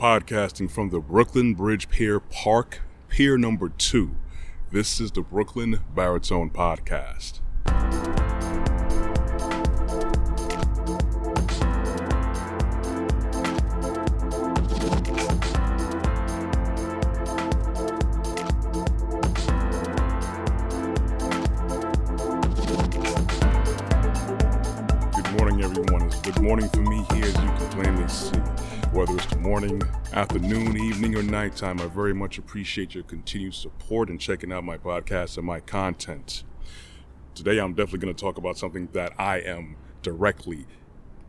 Podcasting from the Brooklyn Bridge Pier Park, Pier number 2. This is the Brooklyn Baritone Podcast. Good morning, everyone. It's good morning for me here, as you can plainly see. Whether it's the morning, afternoon, evening, or nighttime, I very much appreciate your continued support and checking out my podcast and my content. Today, I'm definitely going to talk about something that I am directly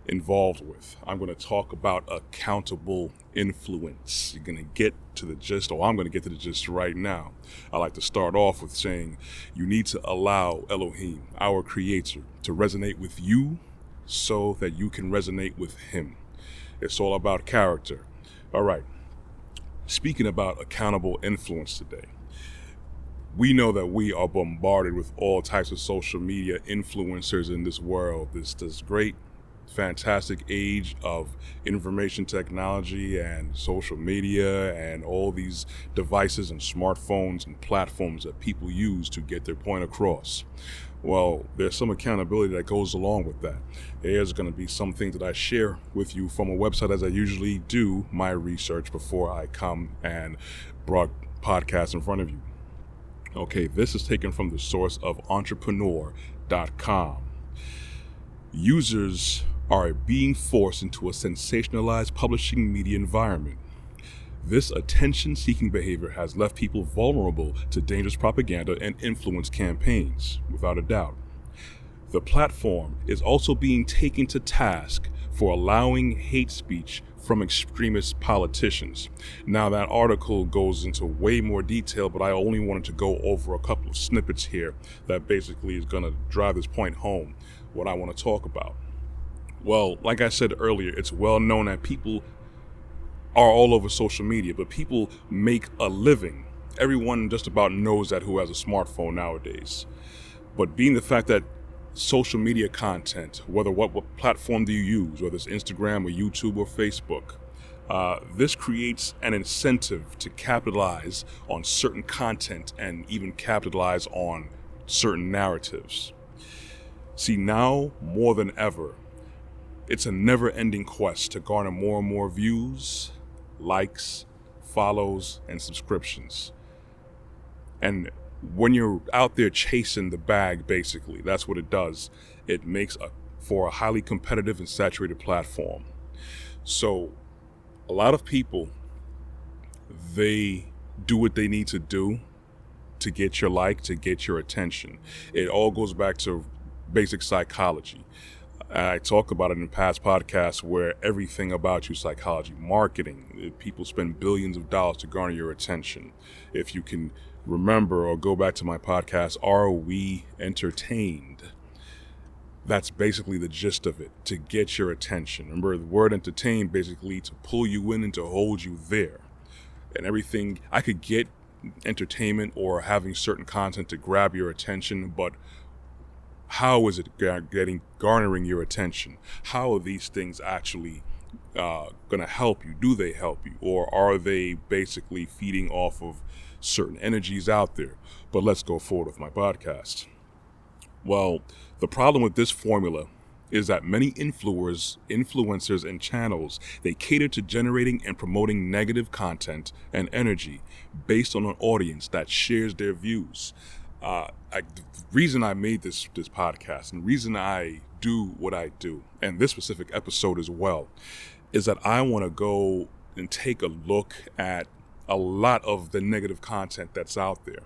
involved with. I'm going to talk about accountable influence. You're going to get to the gist, or I'm going to get to the gist right now. I like to start off with saying you need to allow Elohim, our creator, to resonate with you so that you can resonate with him. It's all about character. All right. Speaking about accountable influence today, we know that we are bombarded with all types of social media influencers in this world. This great, fantastic age of information technology and social media and all these devices and smartphones and platforms that people use to get their point across. Well, there's some accountability that goes along with that. There's going to be some things that I share with you from a website, as I usually do my research before I come and podcast in front of you. Okay, this is taken from the source of entrepreneur.com. Users are being forced into a sensationalized publishing media environment. This attention-seeking behavior has left people vulnerable to dangerous propaganda and influence campaigns, without a doubt. The platform is also being taken to task for allowing hate speech from extremist politicians. Now, that article goes into way more detail, but I only wanted to go over a couple of snippets here that basically is going to drive this point home, what I want to talk about. Well, like I said earlier, it's well known that people are all over social media, but people make a living. Everyone just about knows that who has a smartphone nowadays. But being the fact that social media content, whether what platform do you use, whether it's Instagram or YouTube or Facebook, this creates an incentive to capitalize on certain content and even capitalize on certain narratives. See, now more than ever, it's a never-ending quest to garner more and more views, likes, follows, and subscriptions. And when you're out there chasing the bag, basically, that's what it does. It makes for a highly competitive and saturated platform. So a lot of people, they do what they need to do to get your like, to get your attention. It all goes back to basic psychology. I talk about it in past podcasts where everything about you, psychology, marketing, people spend billions of dollars to garner your attention. If you can remember or go back to my podcast, Are We Entertained? That's basically the gist of it, to get your attention. Remember, the word entertain basically to pull you in and to hold you there. And everything, I could get entertainment or having certain content to grab your attention, but how is it garnering your attention? How are these things actually going to help you? Do they help you? Or are they basically feeding off of certain energies out there? But let's go forward with my podcast. Well, the problem with this formula is that many influencers and channels, they cater to generating and promoting negative content and energy based on an audience that shares their views. The reason I made this podcast and the reason I do what I do, and this specific episode as well, is that I want to go and take a look at a lot of the negative content that's out there.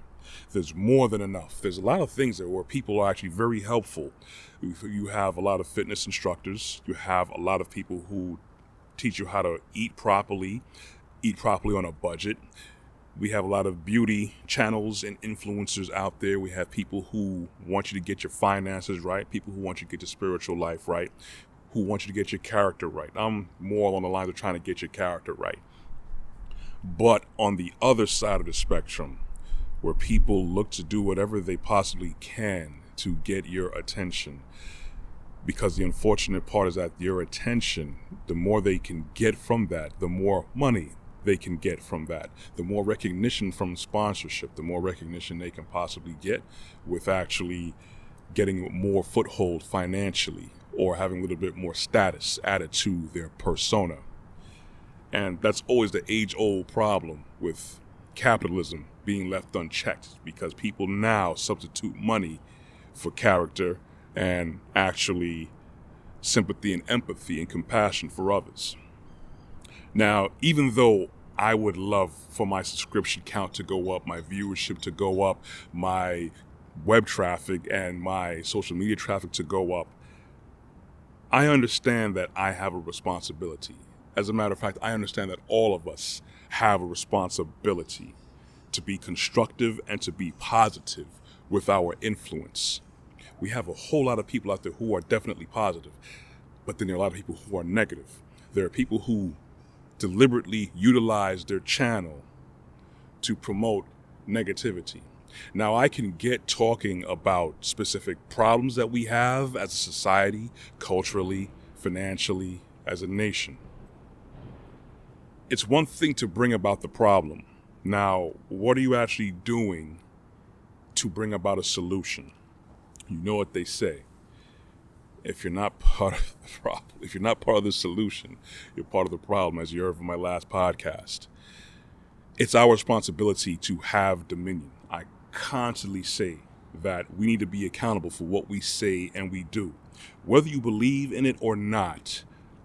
There's more than enough. There's a lot of things where people are actually very helpful. You have a lot of fitness instructors. You have a lot of people who teach you how to eat properly on a budget. We have a lot of beauty channels and influencers out there. We have people who want you to get your finances right, people who want you to get your spiritual life right, who want you to get your character right. I'm more along the lines of trying to get your character right. But on the other side of the spectrum, where people look to do whatever they possibly can to get your attention, Because the unfortunate part is that your attention, the more they can get from that, the more money they can get from that, the more recognition from sponsorship, the more recognition they can possibly get with actually getting more foothold financially or having a little bit more status added to their persona. And that's always the age-old problem with capitalism being left unchecked, because people now substitute money for character and actually sympathy and empathy and compassion for others. Now, even though I would love for my subscription count to go up, my viewership to go up, my web traffic and my social media traffic to go up, I understand that I have a responsibility. As a matter of fact, I understand that all of us have a responsibility to be constructive and to be positive with our influence. We have a whole lot of people out there who are definitely positive, but then there are a lot of people who are negative. There are people who deliberately utilize their channel to promote negativity. Now, I can get talking about specific problems that we have as a society, culturally, financially, as a nation. It's one thing to bring about the problem. Now, what are you actually doing to bring about a solution? You know what they say. If you're not part of the problem, if you're not part of the solution, you're part of the problem, as you heard from my last podcast. It's our responsibility to have dominion. I constantly say that we need to be accountable for what we say and we do. Whether you believe in it or not,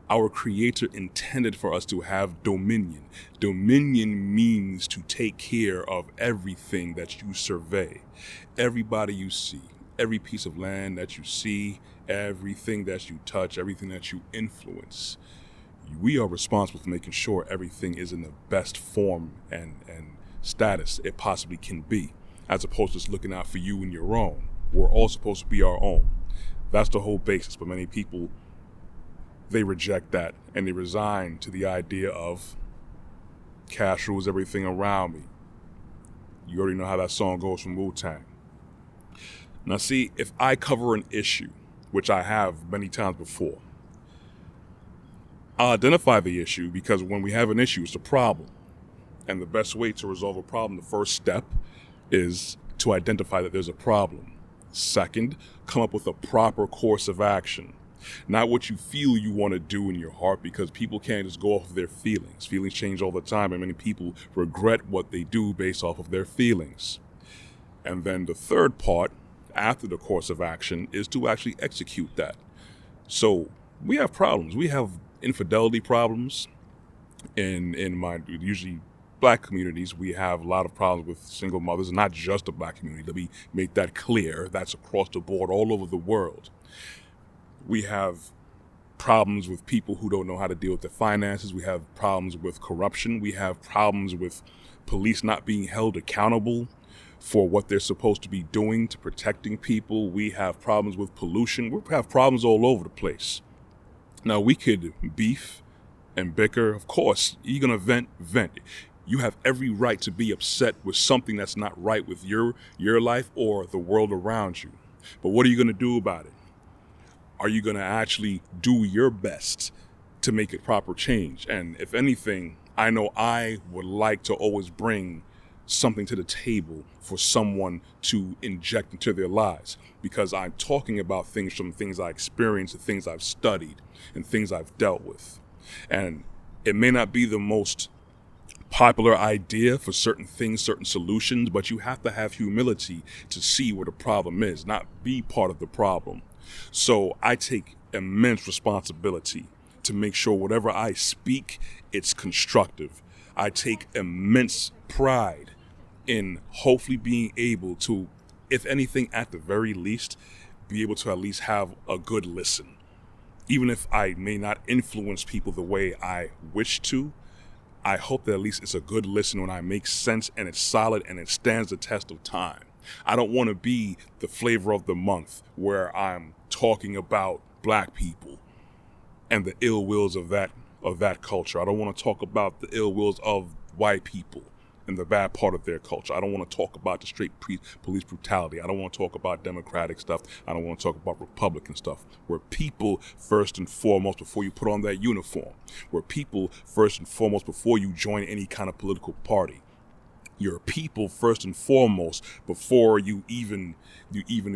our Creator intended for us to have dominion. Dominion means to take care of everything that you survey, everybody you see, every piece of land that you see, everything that you touch, everything that you influence. We are responsible for making sure everything is in the best form and status it possibly can be, as opposed to just looking out for you and your own. We're all supposed to be our own. That's the whole basis, but many people, they reject that and they resign to the idea of cash rules everything around me. You already know how that song goes from Wu-Tang. Now see, if I cover an issue, which I have many times before, I'll identify the issue, because when we have an issue, it's a problem. And the best way to resolve a problem, the first step, is to identify that there's a problem. Second, come up with a proper course of action. Not what you feel you want to do in your heart, because people can't just go off of their feelings. Feelings change all the time, and many people regret what they do based off of their feelings. And then the third part, after the course of action, is to actually execute that. So we have problems. We have infidelity problems in my usually Black communities. We have a lot of problems with single mothers, not just the Black community. Let me make that clear. That's across the board, all over the world. We have problems with people who don't know how to deal with their finances. We have problems with corruption. We have problems with police not being held accountable for what they're supposed to be doing to protecting people. We have problems with pollution. We have problems all over the place. Now, we could beef and bicker. Of course, you're going to vent. You have every right to be upset with something that's not right with your life or the world around you. But what are you going to do about it? Are you going to actually do your best to make a proper change? And if anything, I know I would like to always bring something to the table for someone to inject into their lives, because I'm talking about things from things I experienced and things I've studied and things I've dealt with. And it may not be the most popular idea for certain things, certain solutions, but you have to have humility to see where the problem is, not be part of the problem. So I take immense responsibility to make sure whatever I speak, it's constructive. I take immense pride in hopefully being able to, if anything, at the very least, be able to at least have a good listen. Even if I may not influence people the way I wish to, I hope that at least it's a good listen when I make sense and it's solid and it stands the test of time. I don't want to be the flavor of the month where I'm talking about Black people and the ill wills of that culture. I don't want to talk about the ill wills of white people and the bad part of their culture. I don't want to talk about the straight police brutality. I don't want to talk about Democratic stuff. I don't want to talk about Republican stuff. We're people first and foremost before you put on that uniform. We're people first and foremost before you join any kind of political party. You're people first and foremost before you even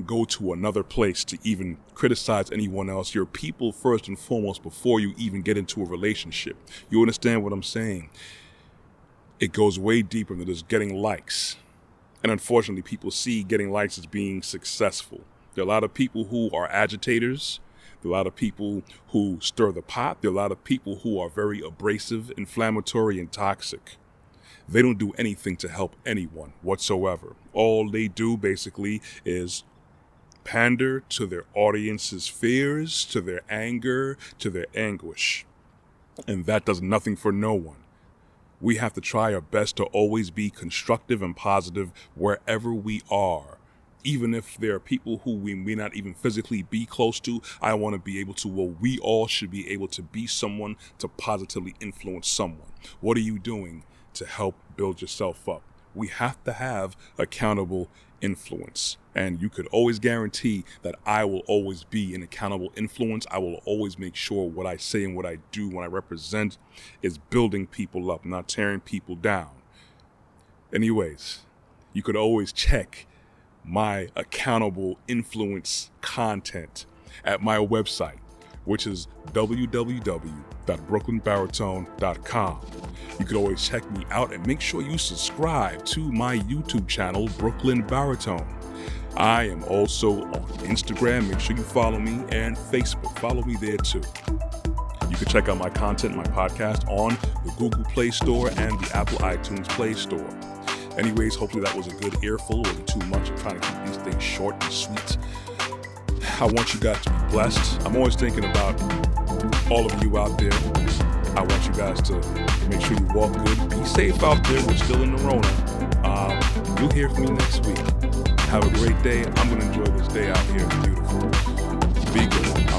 go to another place to even criticize anyone else. You're people first and foremost before you even get into a relationship. You understand what I'm saying? It goes way deeper than just getting likes. And unfortunately, people see getting likes as being successful. There are a lot of people who are agitators. There are a lot of people who stir the pot. There are a lot of people who are very abrasive, inflammatory, and toxic. They don't do anything to help anyone whatsoever. All they do basically is pander to their audience's fears, to their anger, to their anguish. And that does nothing for no one. We have to try our best to always be constructive and positive wherever we are. Even if there are people who we may not even physically be close to, I want to be able to, we all should be able to be someone to positively influence someone. What are you doing to help build yourself up? We have to have accountable influence. And you could always guarantee that I will always be an accountable influence. I will always make sure what I say and what I do when I represent is building people up, not tearing people down. Anyways, you could always check my accountable influence content at my website, which is www.brooklynbaritone.com. You could always check me out and make sure you subscribe to my YouTube channel, Brooklyn Baritone. I am also on Instagram. Make sure you follow me, and Facebook. Follow me there too. You can check out my content, my podcast on the Google Play Store and the Apple iTunes Play Store. Anyways, hopefully that was a good earful. It wasn't too much. I'm trying to keep these things short and sweet. I want you guys to be blessed. I'm always thinking about all of you out there. I want you guys to make sure you walk good. Be safe out there. We're still in the Rona. You'll hear from me next week. Have a great day. I'm going to enjoy this day out here. It's beautiful. Be good.